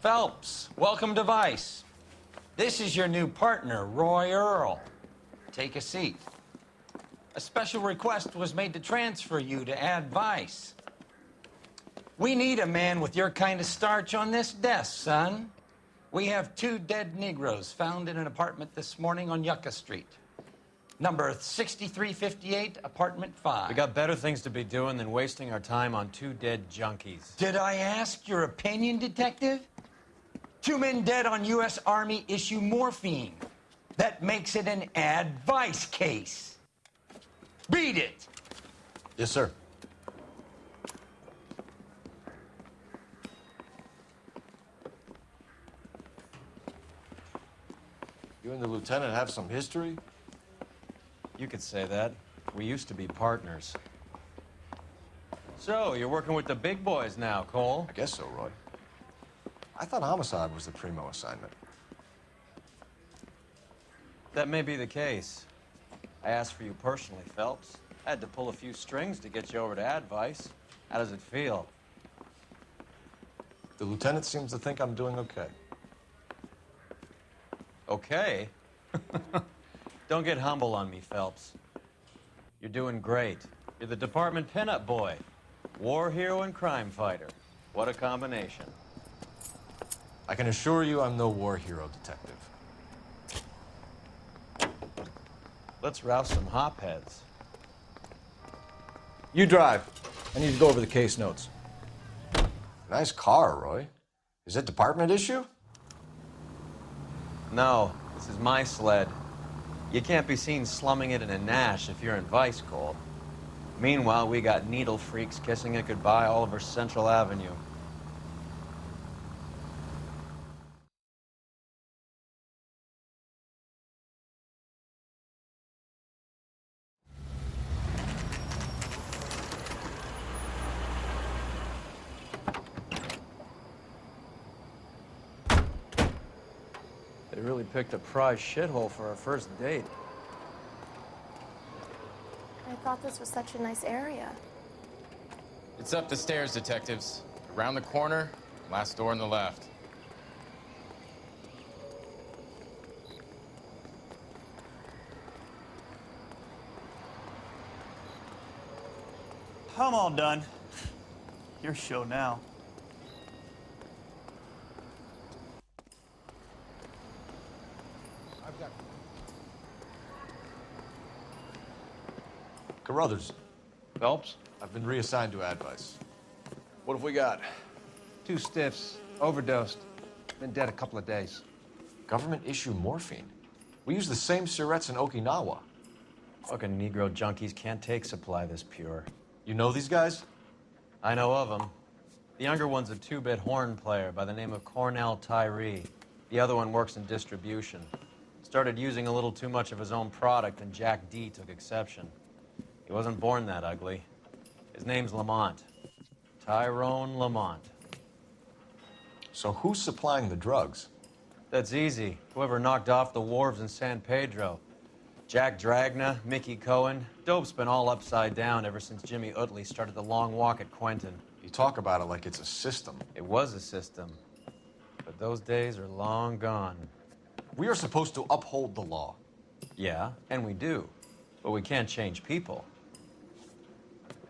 Phelps, welcome to Vice. This is your new partner, Roy Earl. Take a seat. A special request was made to transfer you to Ad Vice. We need a man with your kind of starch on this desk, son. We have 2 dead Negroes found in an apartment this morning on Yucca Street. Number 6358, apartment 5. We got better things to be doing than wasting our time on 2 dead junkies. Did I ask your opinion, detective? 2 men dead on U.S. Army issue morphine. That makes it an Ad Vice case. Beat it! Yes, sir. You and the lieutenant have some history? You could say that. We used to be partners. So, you're working with the big boys now, Cole? I guess so, Roy. I thought homicide was the primo assignment. That may be the case. I asked for you personally, Phelps. I had to pull a few strings to get you over to Ad Vice. How does it feel? The lieutenant seems to think I'm doing okay. Okay? Don't get humble on me, Phelps. You're doing great. You're the department pinup boy. War hero and crime fighter. What a combination. I can assure you I'm no war hero, detective. Let's rouse some hopheads. You drive. I need to go over the case notes. Nice car, Roy. Is it department issue? No, this is my sled. You can't be seen slumming it in a Nash if you're in Vice, Cole. Meanwhile, we got needle freaks kissing it goodbye all over Central Avenue. They really picked a prize shithole for our first date. I thought this was such a nice area. It's up the stairs, detectives. Around the corner, last door on the left. I'm all done. Your show now. Carruthers, Phelps? I've been reassigned to Ad Vice. What have we got? 2 stiffs, overdosed. Been dead a couple of days. Government issue morphine. We use the same syrettes in Okinawa. Fucking Negro junkies can't take supply this pure. You know these guys? I know of them. The younger one's a 2-bit horn player by the name of Cornell Tyree. The other one works in distribution. Started using a little too much of his own product, and Jack D took exception. He wasn't born that ugly. His name's Lamont. Tyrone Lamont. So who's supplying the drugs? That's easy. Whoever knocked off the wharves in San Pedro. Jack Dragna, Mickey Cohen. Dope's been all upside down ever since Jimmy Utley started the long walk at Quentin. You talk about it like it's a system. It was a system. But those days are long gone. We are supposed to uphold the law. Yeah, and we do. But we can't change people.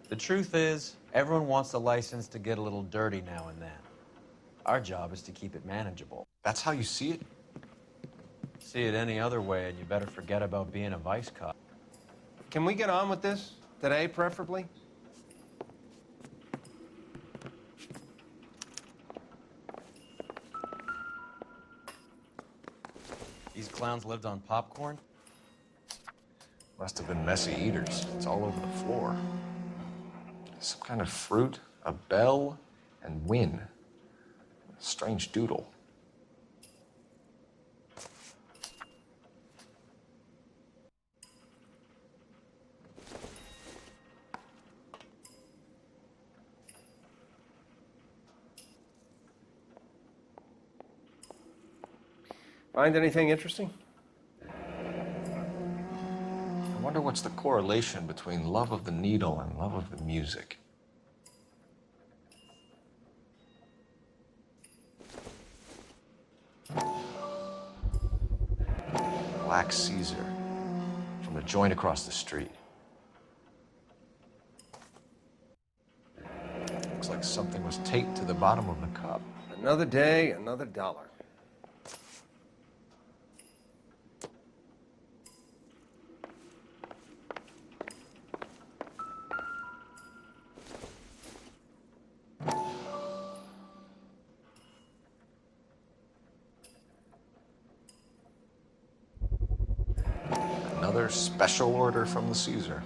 The truth is, everyone wants a license to get a little dirty now and then. Our job is to keep it manageable. That's how you see it? See it any other way, and you better forget about being a vice cop. Can we get on with this? Today, preferably? These clowns lived on popcorn? Must have been messy eaters. It's all over the floor. Some kind of fruit, a bell, and win. Strange doodle. Find anything interesting? I wonder what's the correlation between love of the needle and love of the music. Black Caesar from the joint across the street. Looks like something was taped to the bottom of the cup. Another day, another dollar. Another special order from the Caesar.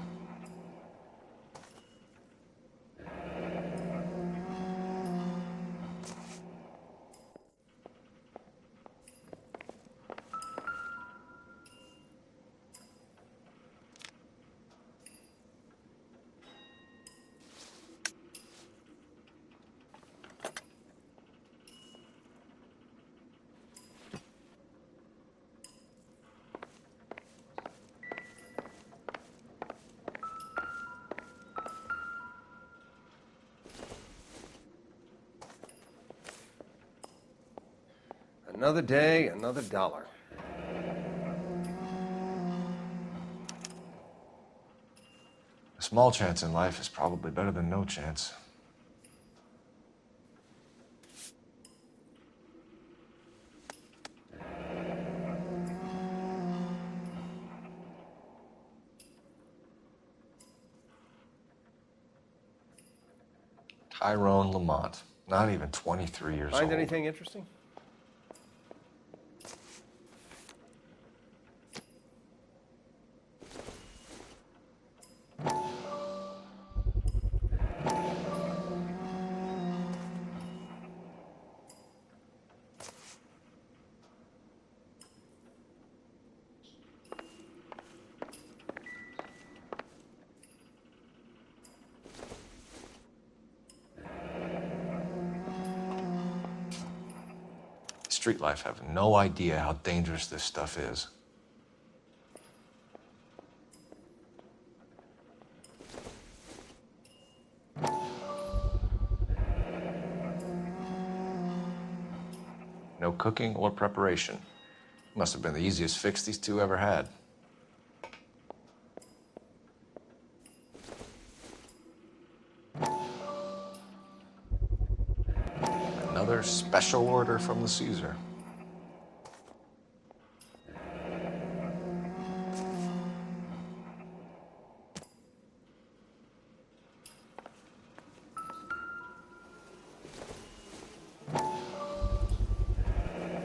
Another day, another dollar. A small chance in life is probably better than no chance. Tyrone Lamont, not even 23 years old. Find anything interesting? Street life have no idea how dangerous this stuff is. No cooking or preparation. Must have been the easiest fix these two ever had. Another special order from the Caesar.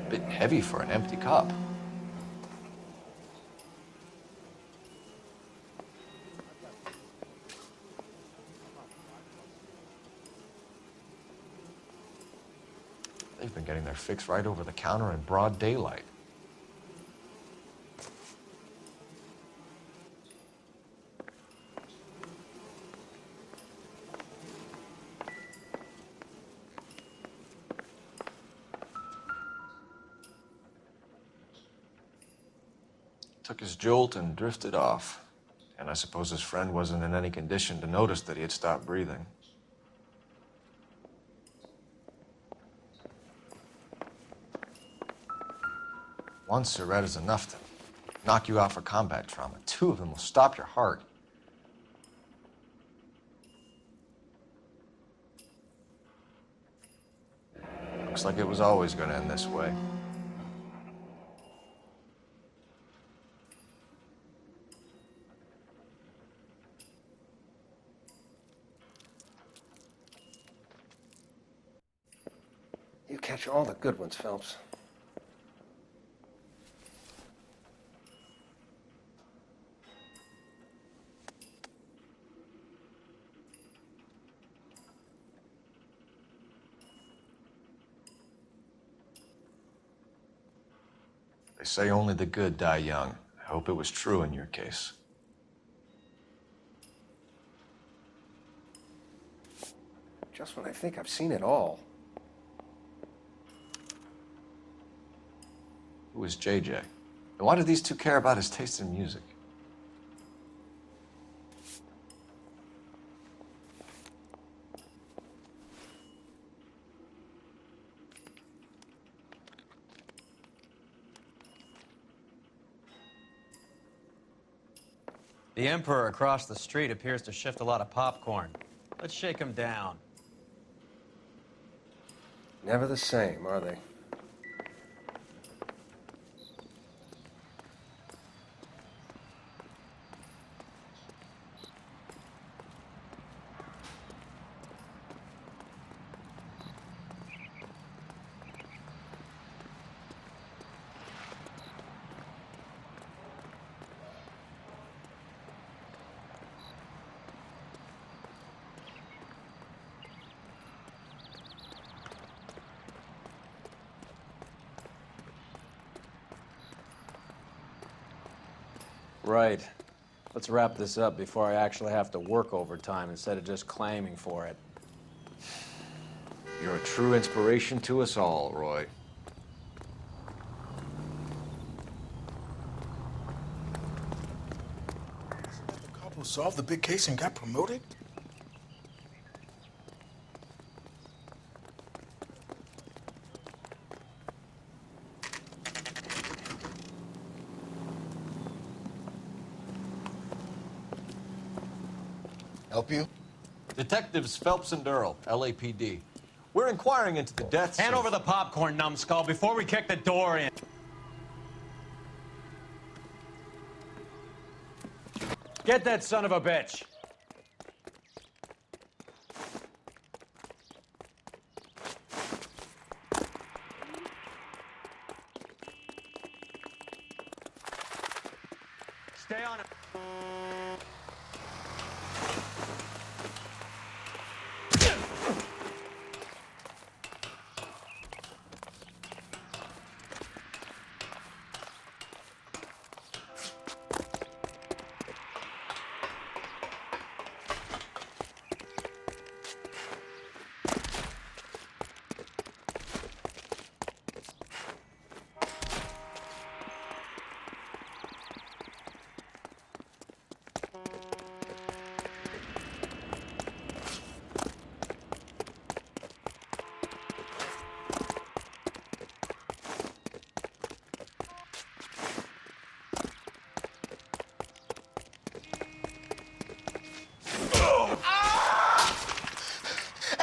Bit heavy for an empty cup. They've been getting their fix right over the counter in broad daylight. Took his jolt and drifted off. And I suppose his friend wasn't in any condition to notice that he had stopped breathing. One cigarette is enough to knock you out for combat trauma. Two of them will stop your heart. Looks like it was always going to end this way. You catch all the good ones, Phelps. They say only the good die young. I hope it was true in your case. Just when I think I've seen it all. Who was JJ? And why do these two care about his taste in music? The Emperor across the street appears to shift a lot of popcorn. Let's shake him down. Never the same, are they? Right. Let's wrap this up before I actually have to work overtime instead of just claiming for it. You're a true inspiration to us all, Roy. The cop who solved the big case and got promoted? Help you? Detectives Phelps and Earl, LAPD. We're inquiring into the deaths Hand of... over the popcorn, numbskull, before we kick the door in. Get that son of a bitch! Stay on it.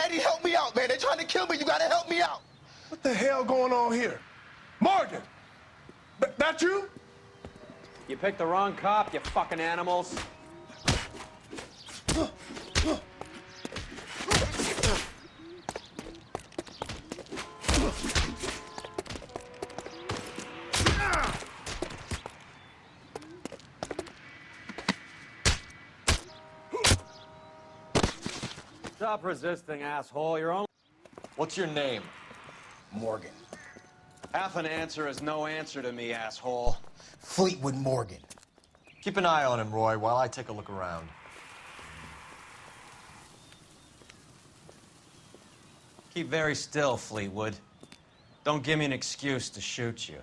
Eddie, help me out, man. They're trying to kill me. You gotta help me out. What the hell going on here? Morgan! That you? You picked the wrong cop, you fucking animals. Stop resisting, asshole. You're only... What's your name? Morgan. Half an answer is no answer to me, asshole. Fleetwood Morgan. Keep an eye on him, Roy, while I take a look around. Keep very still, Fleetwood. Don't give me an excuse to shoot you.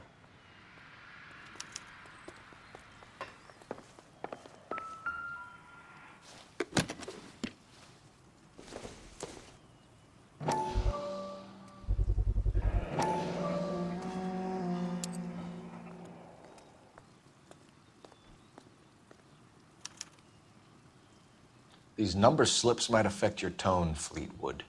These number slips might affect your tone, Fleetwood.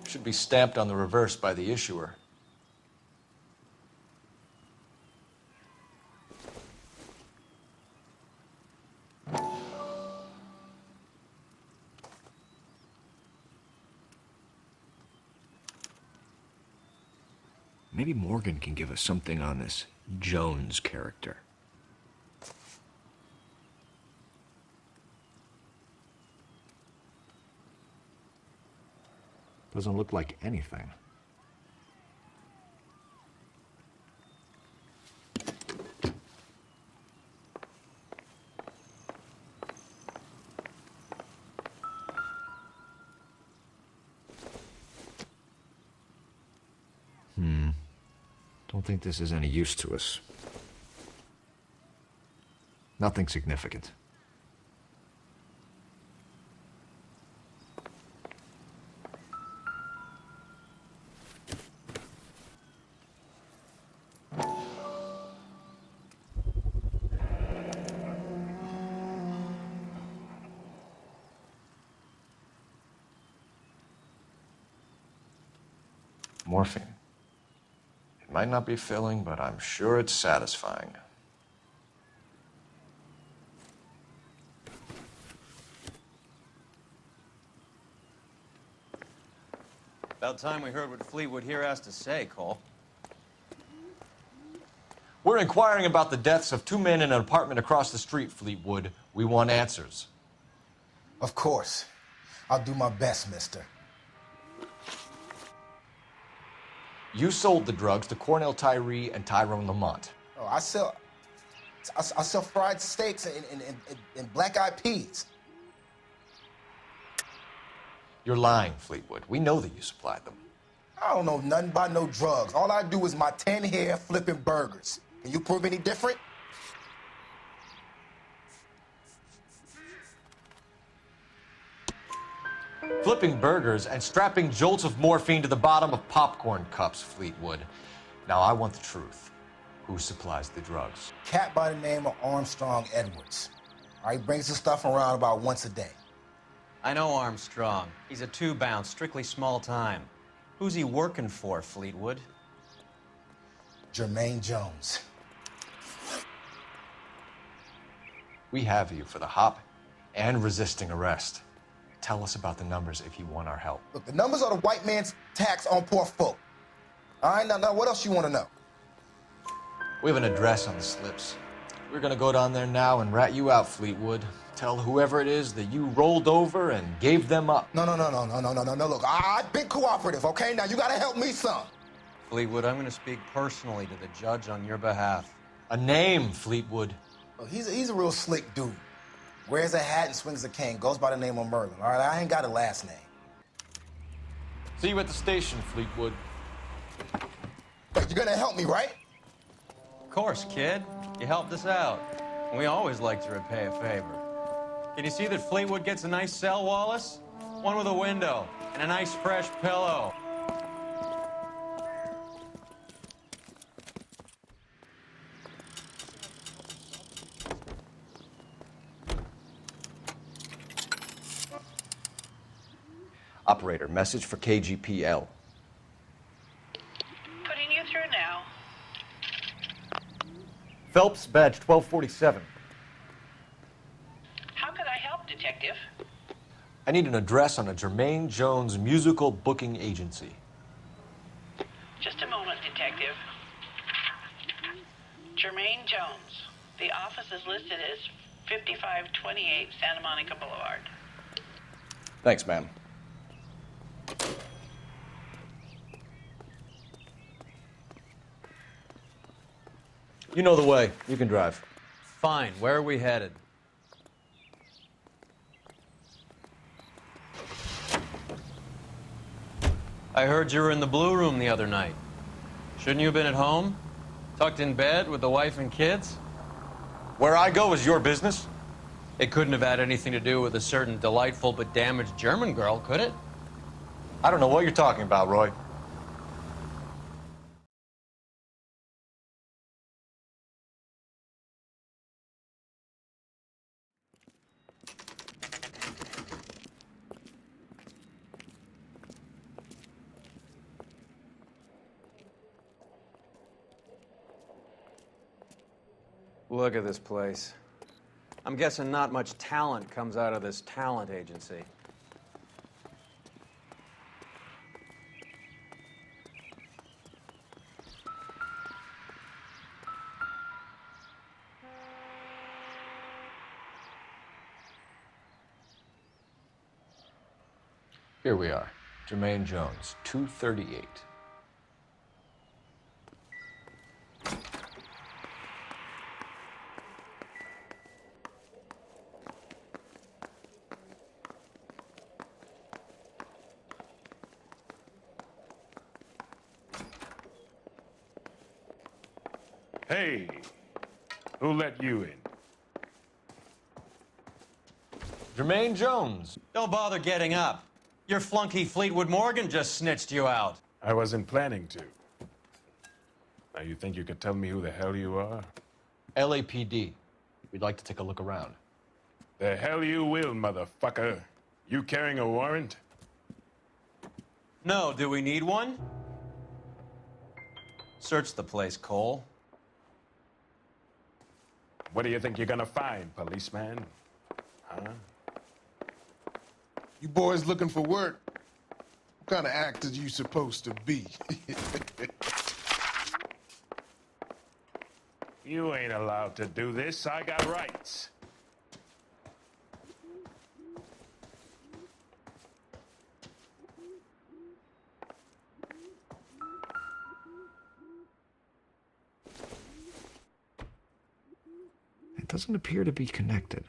Should be stamped on the reverse by the issuer. Maybe Morgan can give us something on this Jones character. Doesn't look like anything. Don't think this is any use to us. Nothing significant. Morphine. It might not be filling, but I'm sure it's satisfying. About time we heard what Fleetwood here has to say, Cole. We're inquiring about the deaths of two men in an apartment across the street, Fleetwood. We want answers. Of course. I'll do my best, mister. You sold the drugs to Cornell Tyree and Tyrone Lamont. Oh, I sell fried steaks and black-eyed peas. You're lying, Fleetwood. We know that you supplied them. I don't know nothing about no drugs. All I do is my 10 hair flipping burgers. Can you prove any different? Flipping burgers and strapping jolts of morphine to the bottom of popcorn cups, Fleetwood. Now, I want the truth. Who supplies the drugs? Cat by the name of Armstrong Edwards. He brings the stuff around about once a day. I know Armstrong. He's a two-bound, strictly small time. Who's he working for, Fleetwood? Jermaine Jones. We have you for the hop and resisting arrest. Tell us about the numbers if you want our help. Look, the numbers are the white man's tax on poor folk. All right, now what else you want to know? We have an address on the slips. We're gonna go down there now and rat you out, Fleetwood. Tell whoever it is that you rolled over and gave them up. No. Look, I've been cooperative, okay? Now you gotta help me some. Fleetwood, I'm gonna speak personally to the judge on your behalf. A name, Fleetwood. Look, he's a real slick dude. Wears a hat and swings a cane. Goes by the name of Merlin. All right, I ain't got a last name. See you at the station, Fleetwood. But you're gonna help me, right? Of course, kid. You helped us out. We always like to repay a favor. Can you see that Fleetwood gets a nice cell, Wallace? One with a window and a nice fresh pillow. Operator, message for KGPL. Putting you through now. Phelps, badge 1247. How could I help, Detective? I need an address on a Jermaine Jones musical booking agency. Just a moment, Detective. Jermaine Jones. The office is listed as 5528 Santa Monica Boulevard. Thanks, ma'am. You know the way. You can drive. Fine. Where are we headed? I heard you were in the Blue Room the other night. Shouldn't you have been at home? Tucked in bed with the wife and kids? Where I go is your business? It couldn't have had anything to do with a certain delightful but damaged German girl, could it? I don't know what you're talking about, Roy. Look at this place. I'm guessing not much talent comes out of this talent agency. Here we are. Jermaine Jones, 238. Hey, who let you in? Jermaine Jones. Don't bother getting up. Your flunky Fleetwood Morgan just snitched you out. I wasn't planning to. Now, you think you could tell me who the hell you are? LAPD. We'd like to take a look around. The hell you will, motherfucker. You carrying a warrant? No, do we need one? Search the place, Cole. What do you think you're gonna find, policeman? Huh? You boys looking for work? What kind of actors you supposed to be? You ain't allowed to do this. I got rights. It doesn't appear to be connected.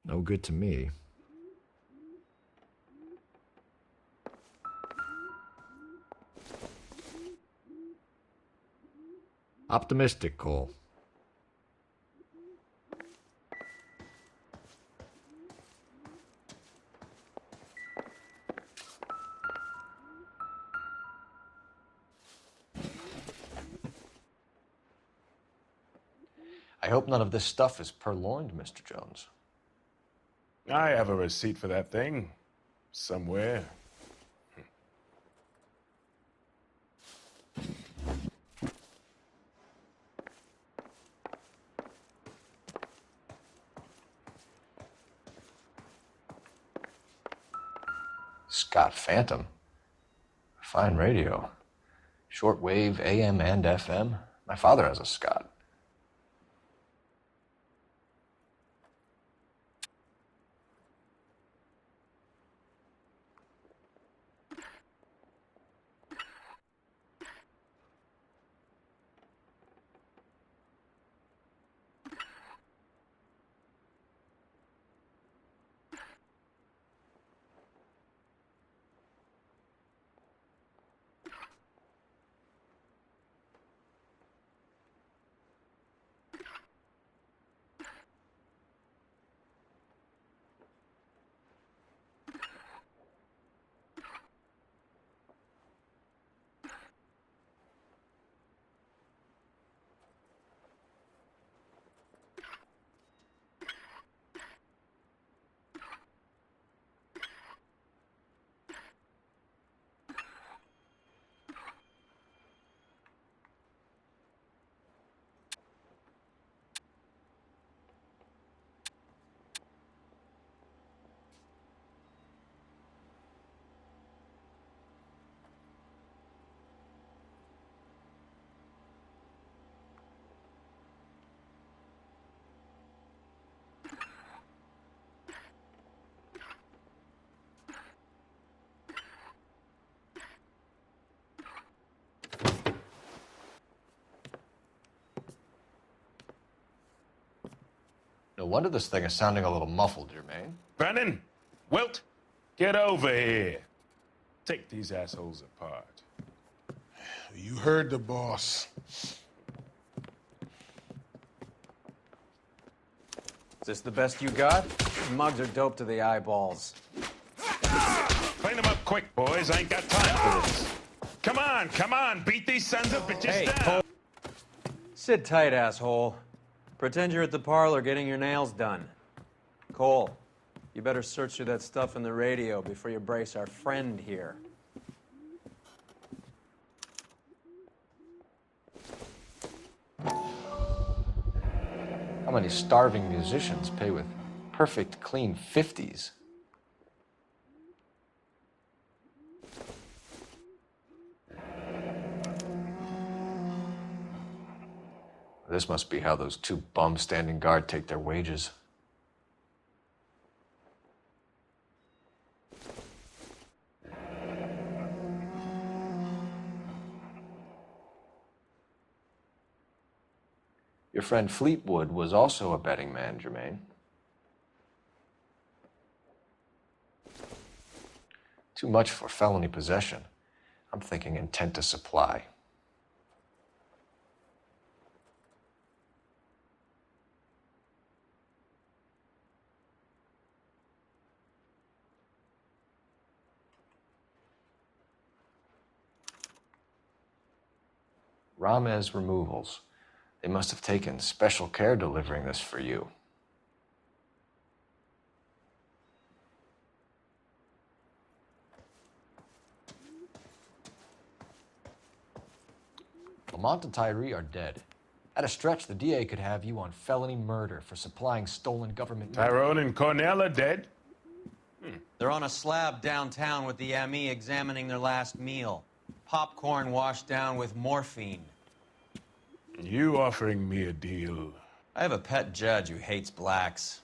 No good to me. Optimistic, Cole. I hope none of this stuff is purloined, Mr. Jones. I have a receipt for that thing. Somewhere. Scott Phantom. Fine radio. Shortwave, AM and FM. My father has a Scott. No wonder this thing is sounding a little muffled, Jermaine. Brennan, Wilt, get over here. Take these assholes apart. You heard the boss. Is this the best you got? These mugs are dope to the eyeballs. Clean them up quick, boys. I ain't got time for this. Come on, beat these sons of bitches Hey, down. Cole. Sit tight, asshole. Pretend you're at the parlor getting your nails done. Cole, you better search through that stuff in the radio before you brace our friend here. How many starving musicians pay with perfect, clean 50s? This must be how those two bums standing guard take their wages. Your friend Fleetwood was also a betting man, Jermaine. Too much for felony possession. I'm thinking intent to supply. Ramez Removals. They must have taken special care delivering this for you. Lamont and Tyree are dead. At a stretch, the DA could have you on felony murder for supplying stolen government money. Tyrone and Cornell are dead? They're on a slab downtown with the ME examining their last meal. Popcorn washed down with morphine. You offering me a deal? I have a pet judge who hates blacks.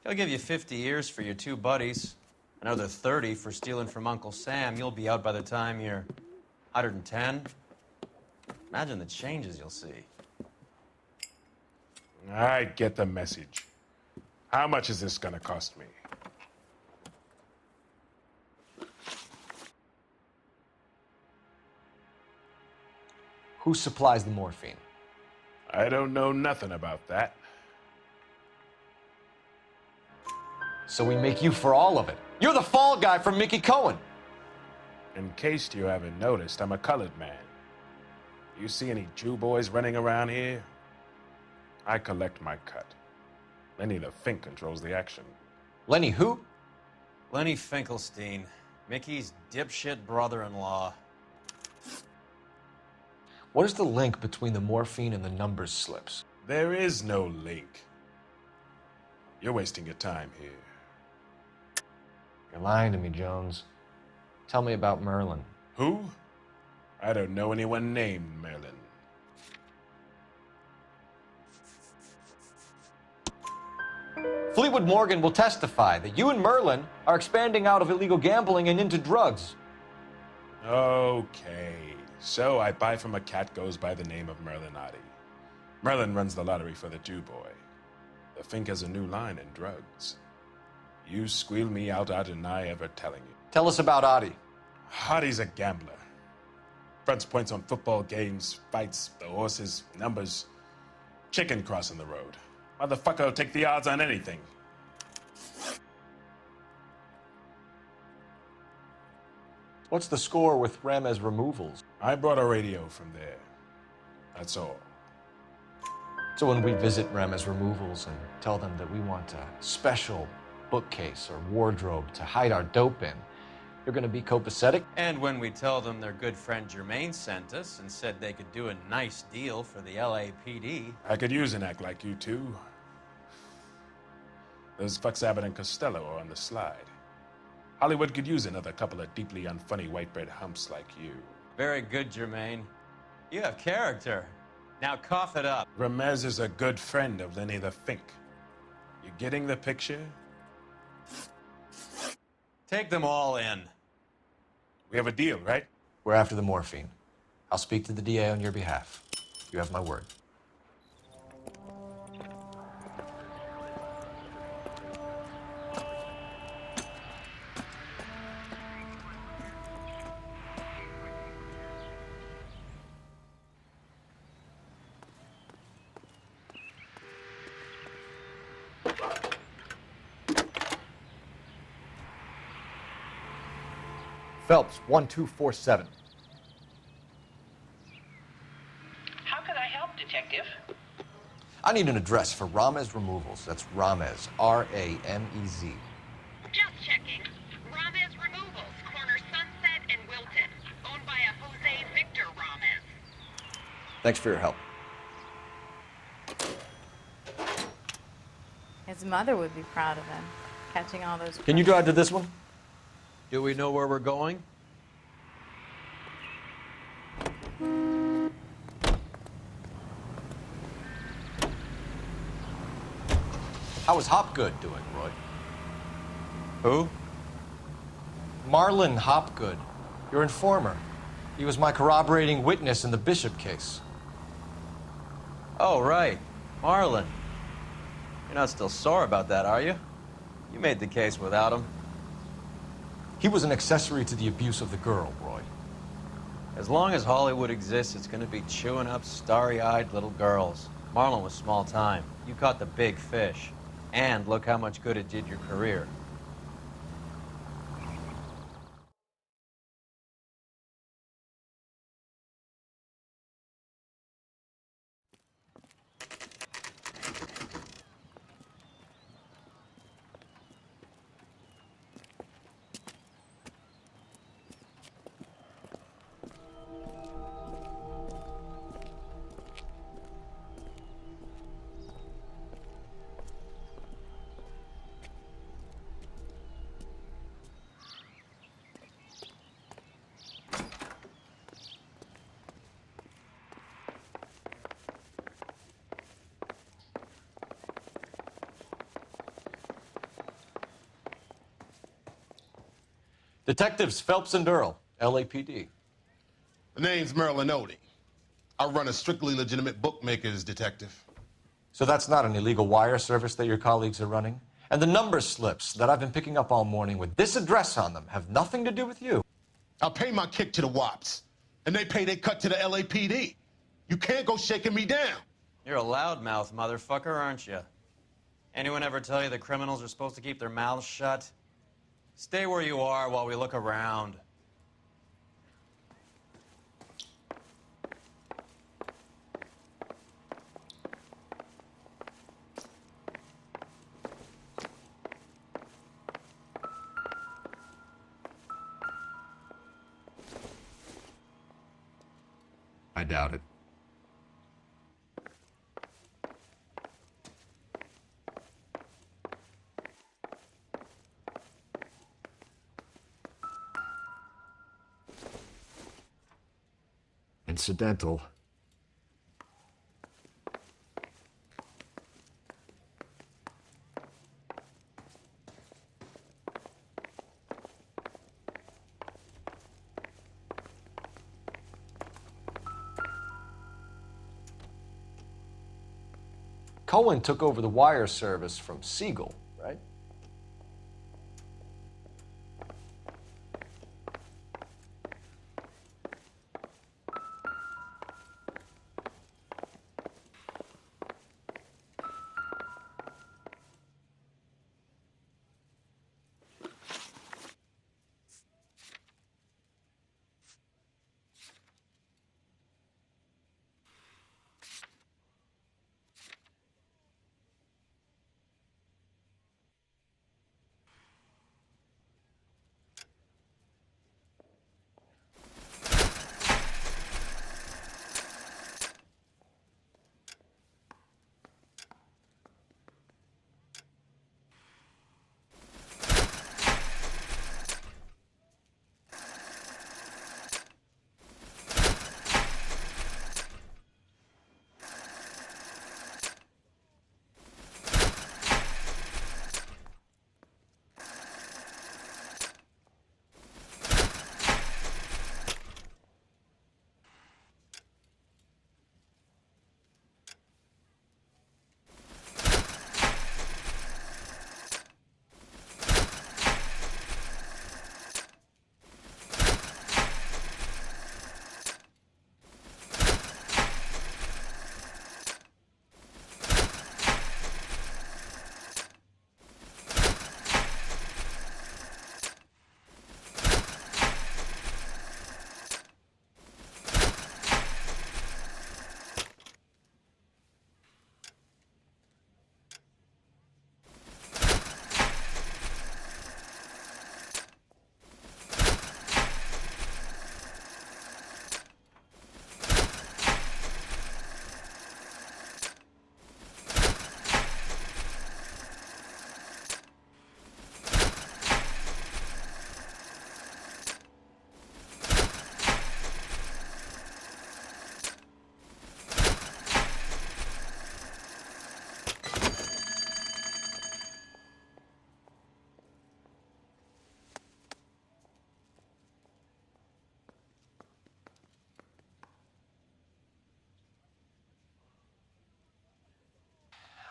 He'll give you 50 years for your two buddies. Another 30 for stealing from Uncle Sam. You'll be out by the time you're 110. Imagine the changes you'll see. I get the message. How much is this gonna cost me? Who supplies the morphine? I don't know nothing about that. So we make you for all of it. You're the fall guy from Mickey Cohen. In case you haven't noticed, I'm a colored man. You see any Jew boys running around here? I collect my cut. Lenny the Fink controls the action. Lenny who? Lenny Finkelstein, Mickey's dipshit brother-in-law. What is the link between the morphine and the numbers slips? There is no link. You're wasting your time here. You're lying to me, Jones. Tell me about Merlin. Who? I don't know anyone named Merlin. Fleetwood Morgan will testify that you and Merlin are expanding out of illegal gambling and into drugs. Okay. So I buy from a cat goes by the name of Merlin Oddie. Merlin runs the lottery for the Jew boy. The Fink has a new line in drugs. You squeal me out, I deny ever telling you. Tell us about Oddie. Oddie's a gambler. Fronts points on football games, fights, the horses, numbers. Chicken crossing the road. Motherfucker will take the odds on anything. What's the score with Ramez removals? I brought a radio from there. That's all. So when we visit Ramez removals and tell them that we want a special bookcase or wardrobe to hide our dope in, you're gonna be copacetic? And when we tell them their good friend Jermaine sent us and said they could do a nice deal for the LAPD. I could use an act like you two. Those fucks Abbott and Costello are on the slide. Hollywood could use another couple of deeply unfunny white bread humps like you. Very good, Jermaine. You have character. Now cough it up. Ramez is a good friend of Lenny the Fink. You getting the picture? Take them all in. We have a deal, right? We're after the morphine. I'll speak to the DA on your behalf. You have my word. Phelps, 1247. How could I help, Detective? I need an address for Ramez Removals. That's Ramez, R-A-M-E-Z. Just checking. Ramez Removals, corner Sunset and Wilton. Owned by a Jose Victor Ramez. Thanks for your help. His mother would be proud of him, catching all those... Can you drive to this one? Do we know where we're going? How is Hopgood doing, Roy? Who? Marlon Hopgood, your informer. He was my corroborating witness in the Bishop case. Oh, right. Marlon. You're not still sore about that, are you? You made the case without him. He was an accessory to the abuse of the girl, Roy. As long as Hollywood exists, it's gonna be chewing up starry-eyed little girls. Marlon was small time. You caught the big fish. And look how much good it did your career. Detectives Phelps and Earl, LAPD. The name's Merlin Odie. I run a strictly legitimate bookmaker's detective. So that's not an illegal wire service that your colleagues are running? And the number slips that I've been picking up all morning with this address on them have nothing to do with you? I pay my kick to the WAPs, and they pay their cut to the LAPD. You can't go shaking me down. You're a loudmouth motherfucker, aren't you? Anyone ever tell you that criminals are supposed to keep their mouths shut? Stay where you are while we look around. I doubt it. Incidental. Cohen took over the wire service from Siegel, right?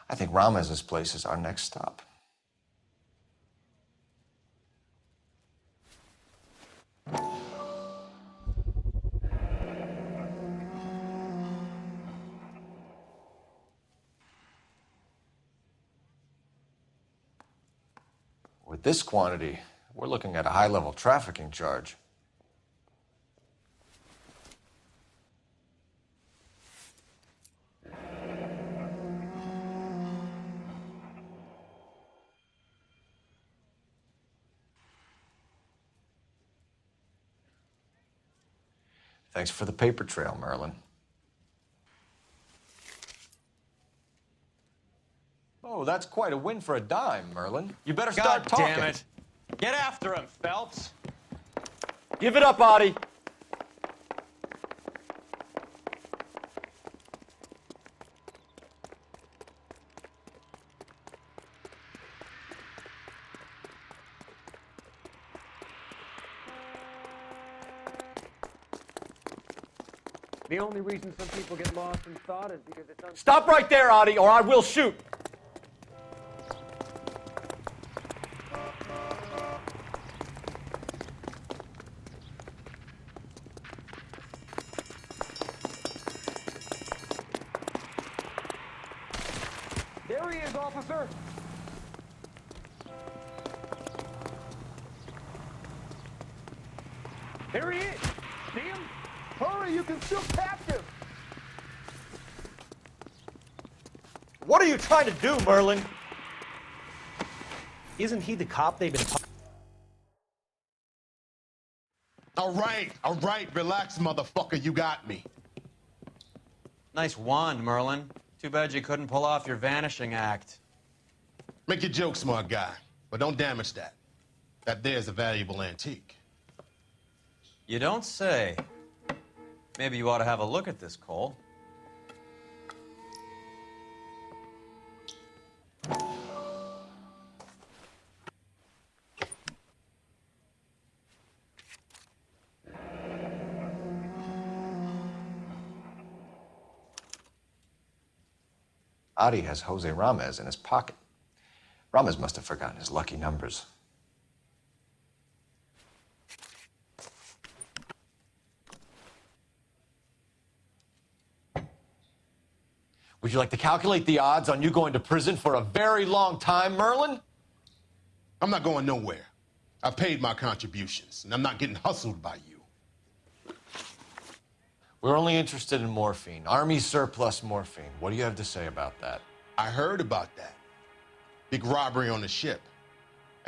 I think Ramez's place is our next stop. With this quantity, we're looking at a high-level trafficking charge. Thanks for the paper trail, Merlin. Oh, that's quite a win for a dime, Merlin. You better start talking. God damn it. Get after him, Phelps. Give it up, Audie. The only reason some people get lost in thought is because it's Stop right there, Adi, or I will shoot! There he is, officer! Here he is! See him? Hurry, you can still catch him! What are you trying to do, Merlin? Isn't he the cop they've been All right, relax, motherfucker, you got me. Nice wand, Merlin. Too bad you couldn't pull off your vanishing act. Make your joke, smart guy, but don't damage that. That there's a valuable antique. You don't say. Maybe you ought to have a look at this, Cole. Adi has Jose Ramez in his pocket. Ramez must have forgotten his lucky numbers. Would you like to calculate the odds on you going to prison for a very long time, Merlin? I'm not going nowhere. I've paid my contributions, and I'm not getting hustled by you. We're only interested in morphine. Army surplus morphine. What do you have to say about that? I heard about that. Big robbery on the ship.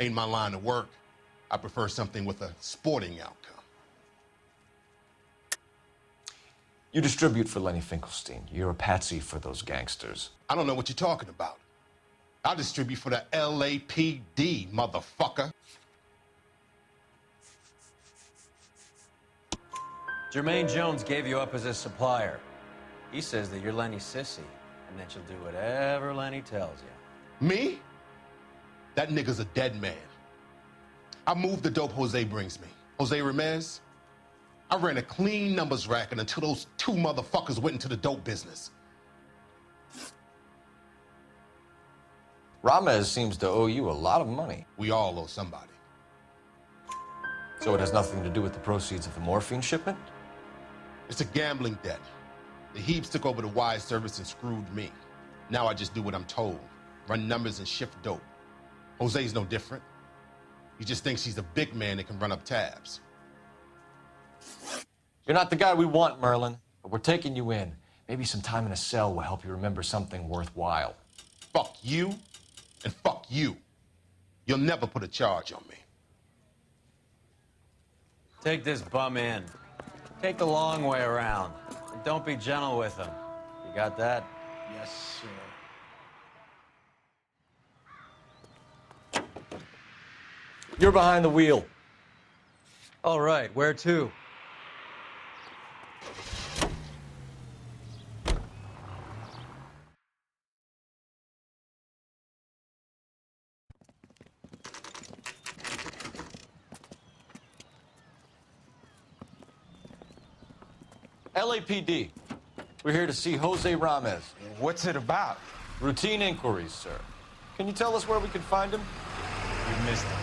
Ain't my line of work. I prefer something with a sporting outcome. You distribute for Lenny Finkelstein. You're a patsy for those gangsters. I don't know what you're talking about. I distribute for the LAPD, motherfucker. Jermaine Jones gave you up as his supplier. He says that you're Lenny's sissy, and that you'll do whatever Lenny tells you. Me? That nigga's a dead man. I moved the dope Jose brings me. Jose Ramez? I ran a clean numbers racket until those two motherfuckers went into the dope business. Ramez seems to owe you a lot of money. We all owe somebody. So it has nothing to do with the proceeds of the morphine shipment? It's a gambling debt. The Heaps took over the wire service and screwed me. Now I just do what I'm told. Run numbers and shift dope. Jose's no different. He just thinks he's a big man that can run up tabs. You're not the guy we want, Merlin, but we're taking you in. Maybe some time in a cell will help you remember something worthwhile. Fuck you, and fuck you. You'll never put a charge on me. Take this bum in. Take the long way around. And don't be gentle with him. You got that? Yes, sir. You're behind the wheel. All right, where to? LAPD. We're here to see Jose Ramez. What's it about? Routine inquiries, sir. Can you tell us where we can find him? You missed him.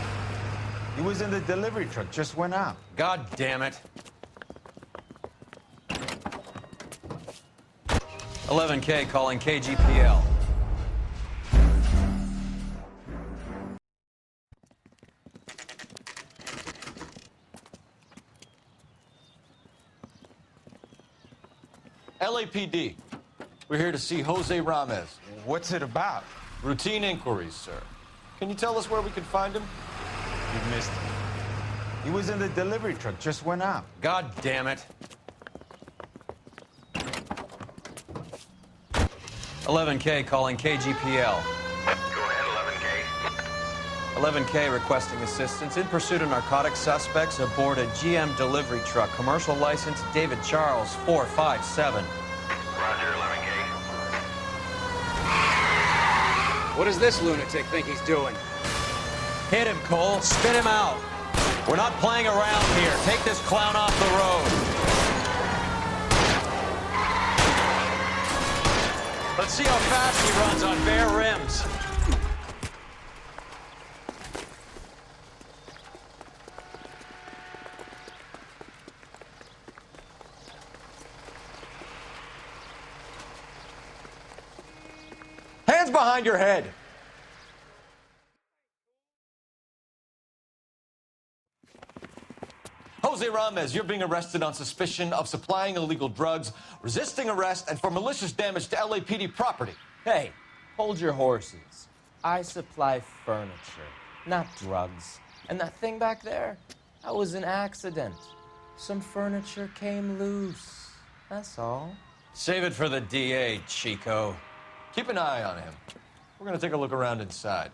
He was in the delivery truck, just went out. God damn it. 11K calling KGPL. LAPD. We're here to see Jose Ramez. What's it about? Routine inquiries, sir. Can you tell us where we can find him? You missed him. He was in the delivery truck, just went out. God damn it. 11K calling KGPL. Go ahead, 11K. 11K requesting assistance in pursuit of narcotic suspects aboard a GM delivery truck. Commercial license David Charles 457. Roger, 11K. What does this lunatic think he's doing? Hit him, Cole. Spin him out. We're not playing around here. Take this clown off the road. Let's see how fast he runs on bare rims. Hands behind your head. Jose Ramos, you're being arrested on suspicion of supplying illegal drugs, resisting arrest, and for malicious damage to LAPD property. Hey, hold your horses. I supply furniture, not drugs. And that thing back there, that was an accident. Some furniture came loose. That's all. Save it for the DA, Chico. Keep an eye on him. We're gonna take a look around inside.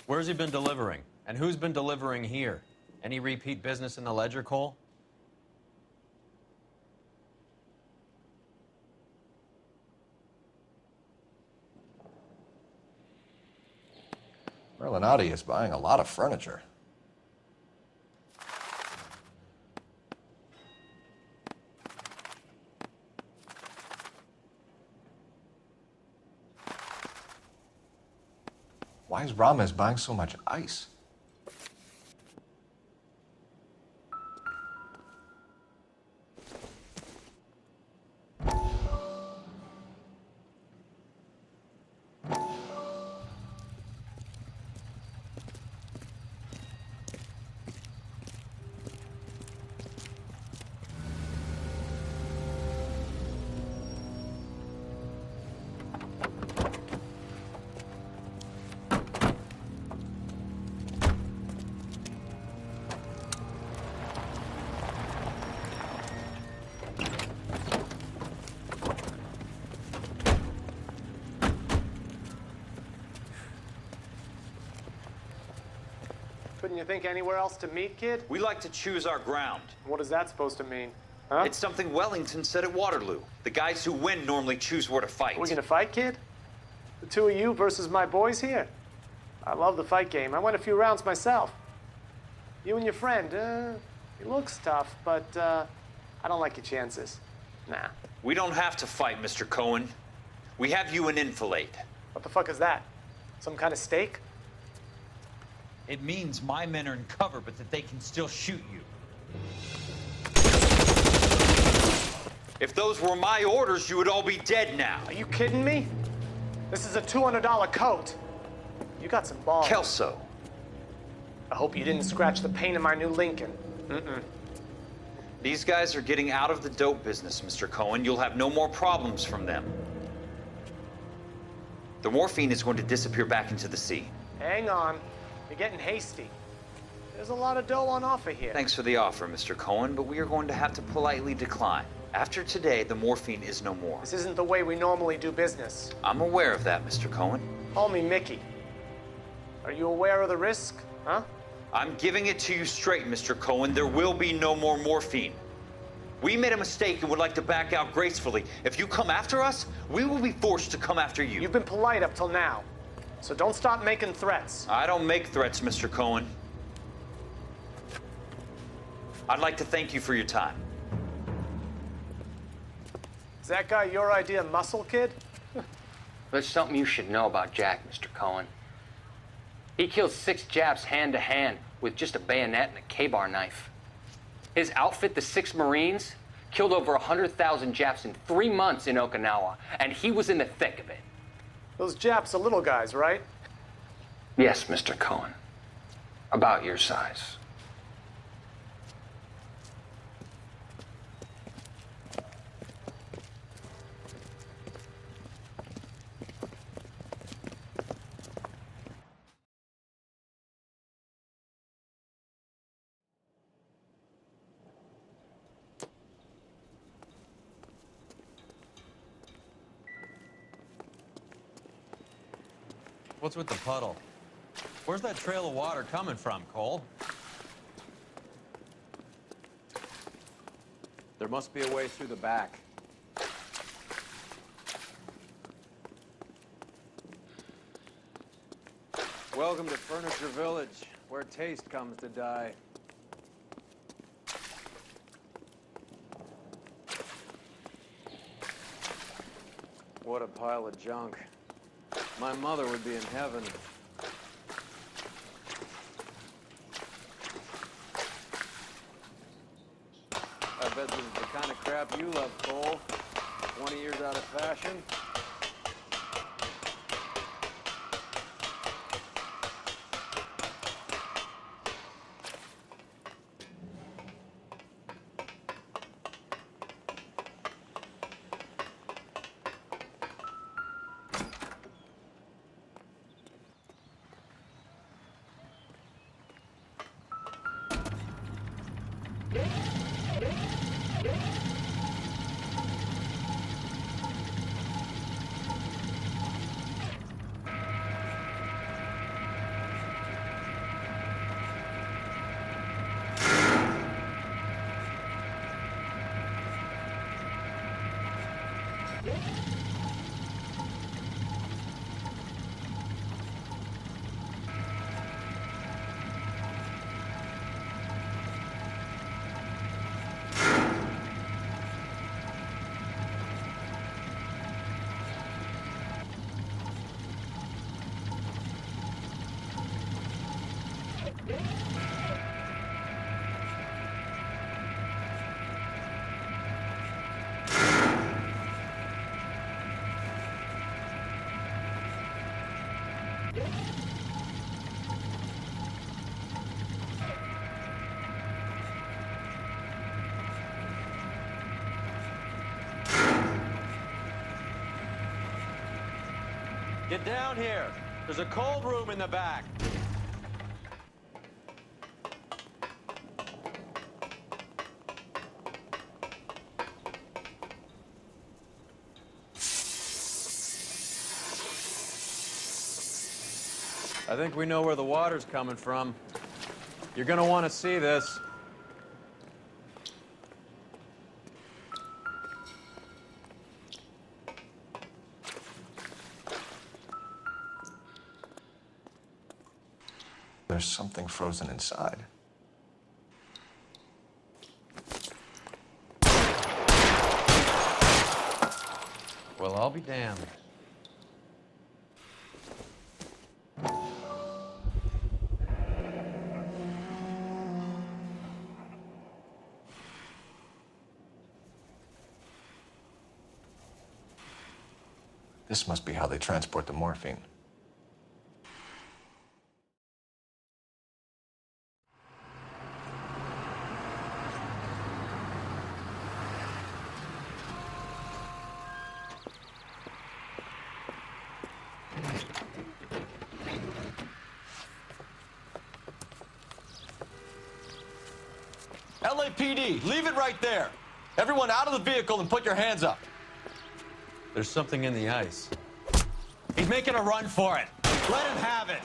Where's he been delivering? And who's been delivering here? Any repeat business in the ledger, Cole? Merlinotti is buying a lot of furniture. Why is Ramos buying so much ice? Couldn't you think anywhere else to meet, kid? We like to choose our ground. What is that supposed to mean? Huh? It's something Wellington said at Waterloo. The guys who win normally choose where to fight. Are we gonna fight, kid? The two of you versus my boys here? I love the fight game. I went a few rounds myself. You and your friend, he looks tough, but I don't like your chances. Nah. We don't have to fight, Mr. Cohen. We have you an enfilade. What the fuck is that? Some kind of steak? It means my men are in cover, but that they can still shoot you. If those were my orders, you would all be dead now. Are you kidding me? This is a $200 coat. You got some balls. Kelso. I hope you didn't scratch the paint of my new Lincoln. Mm-mm. These guys are getting out of the dope business, Mr. Cohen. You'll have no more problems from them. The morphine is going to disappear back into the sea. Hang on. You're getting hasty. There's a lot of dough on offer here. Thanks for the offer, Mr. Cohen, but we are going to have to politely decline. After today, the morphine is no more. This isn't the way we normally do business. I'm aware of that, Mr. Cohen. Call me Mickey. Are you aware of the risk, huh? I'm giving it to you straight, Mr. Cohen. There will be no more morphine. We made a mistake and would like to back out gracefully. If you come after us, we will be forced to come after you. You've been polite up till now, so don't stop making threats. I don't make threats, Mr. Cohen. I'd like to thank you for your time. Is that guy your idea of muscle, kid? There's something you should know about Jack, Mr. Cohen. He killed 6 Japs hand to hand with just a bayonet and a K-bar knife. His outfit, the 6 Marines, killed over 100,000 Japs in 3 months in Okinawa, and he was in the thick of it. Those Japs are little guys, right? Yes, Mr. Cohen. About your size. What's with the puddle? Where's that trail of water coming from, Cole? must be a way through the back. Welcome to Furniture Village, where taste comes to die. What a pile of junk. My mother would be in heaven. I bet this is the kind of crap you love, Cole. 20 years out of fashion. Get down here. There's a cold room in the back. I think we know where the water's coming from. You're gonna want to see this. There's something frozen inside. Well, I'll be damned. This must be how they transport the morphine. LAPD, leave it right there. Everyone out of the vehicle and put your hands up. There's something in the ice. He's making a run for it. Let him have it.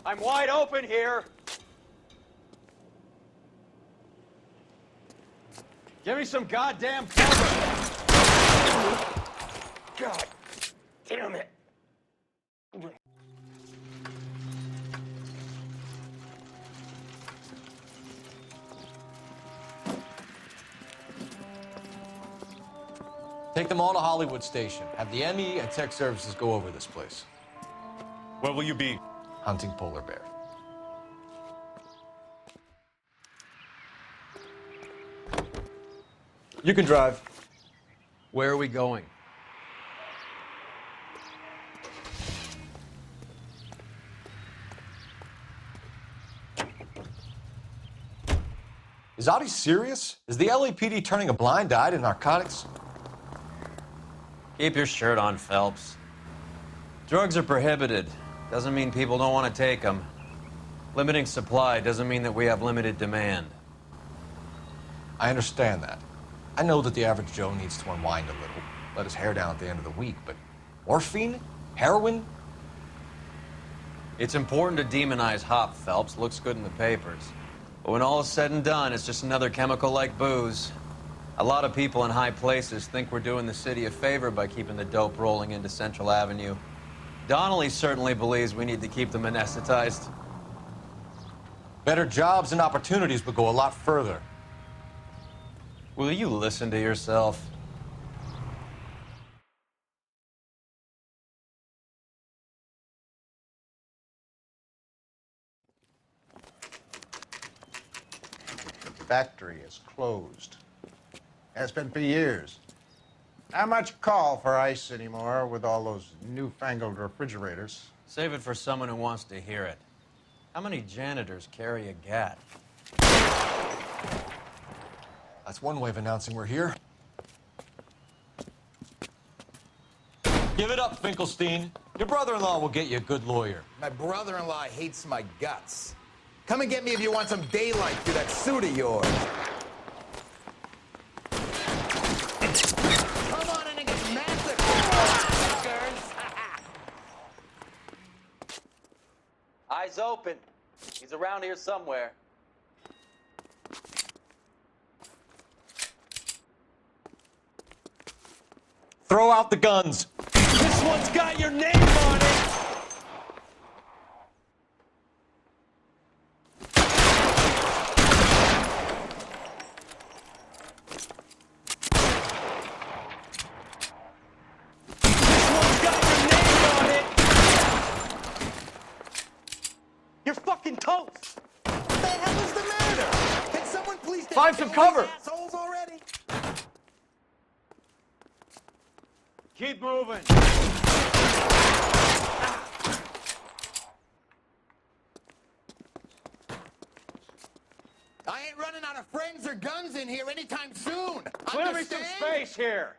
I'm wide open here. Give me some goddamn cover. God damn it. Take them all to Hollywood Station. Have the ME and tech services go over this place. Where will you be? Hunting polar bear. You can drive. Where are we going? Is Audie serious? Is the LAPD turning a blind eye to narcotics? Keep your shirt on, Phelps. Drugs are prohibited. Doesn't mean people don't want to take them. Limiting supply doesn't mean that we have limited demand. I understand that. I know that the average Joe needs to unwind a little, let his hair down at the end of the week, but morphine? Heroin? It's important to demonize hop, Phelps. Looks good in the papers. But when all is said and done, it's just another chemical like booze. A lot of people in high places think we're doing the city a favor by keeping the dope rolling into Central Avenue. Donnelly certainly believes we need to keep them anesthetized. Better jobs and opportunities would go a lot further. Will you listen to yourself? The factory is closed. Has been for years. Not much call for ice anymore with all those newfangled refrigerators. Save it for someone who wants to hear it. How many janitors carry a gat? That's one way of announcing we're here. Give it up, Finkelstein. Your brother-in-law will get you a good lawyer. My brother-in-law hates my guts. Come and get me if you want some daylight through that suit of yours. Come on in and get massacred, suckers. Eyes open. He's around here somewhere. Throw out the guns. This one's got your name on it! You're fucking toast! What the hell is the matter? Can someone please Find some cover! assholes already? Keep moving. I ain't running out of friends or guns in here anytime soon. Clear me some Understand? space here.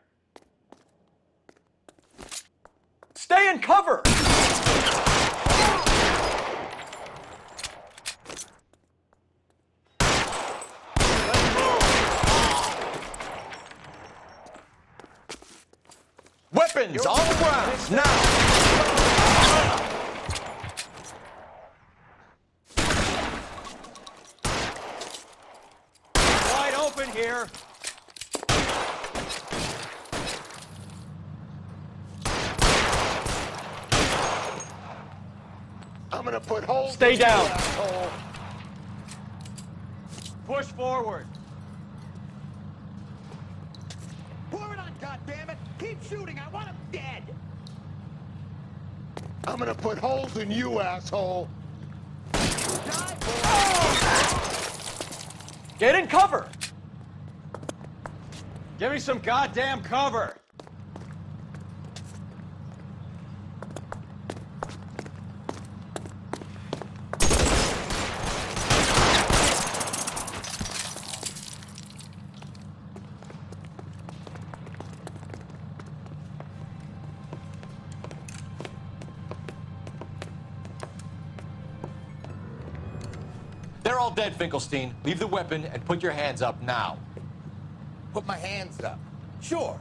Stay in cover! Weapons on the ground, now! Wide open here. I'm gonna put holes. Stay in you, down. asshole. Push forward. Pour it on, goddammit! Keep shooting. I want him dead. I'm gonna put holes in you, asshole. Get in cover. Give me some goddamn cover. They're all dead, Finkelstein. Leave the weapon and put your hands up now. Put my hands up. Sure.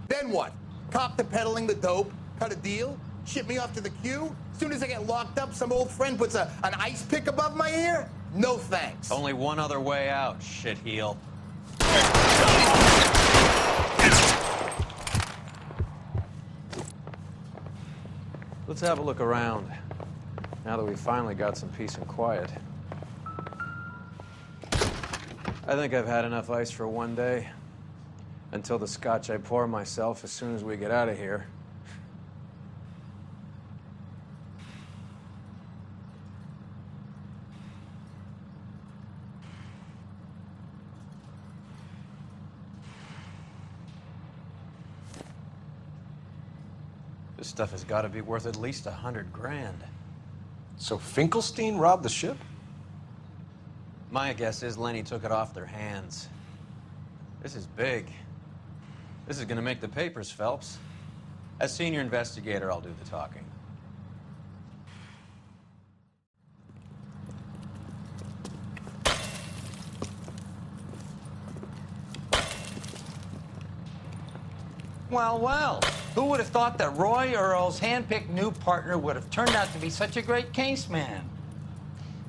Then what? Cop to peddling the dope? Cut a deal? Ship me off to the queue? Soon as I get locked up, some old friend puts an ice pick above my ear? No thanks. Only one other way out, shitheel. Let's have a look around, now that we finally got some peace and quiet. I think I've had enough ice for one day, until the scotch I pour myself as soon as we get out of here. This stuff has got to be worth at least 100 grand. So Finkelstein robbed the ship? My guess is Lenny took it off their hands. This is big. This is gonna make the papers, Phelps. As senior investigator, I'll do the talking. Well, well, who would have thought that Roy Earl's handpicked new partner would have turned out to be such a great case man?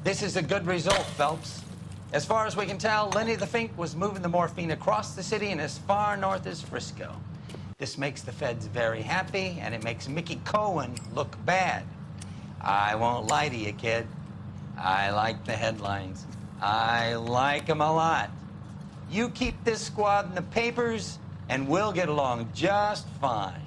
This is a good result, Phelps. As far as we can tell, Lenny the Fink was moving the morphine across the city and as far north as Frisco. This makes the feds very happy, and it makes Mickey Cohen look bad. I won't lie to you, kid. I like the headlines. I like them a lot. You keep this squad in the papers, and we'll get along just fine.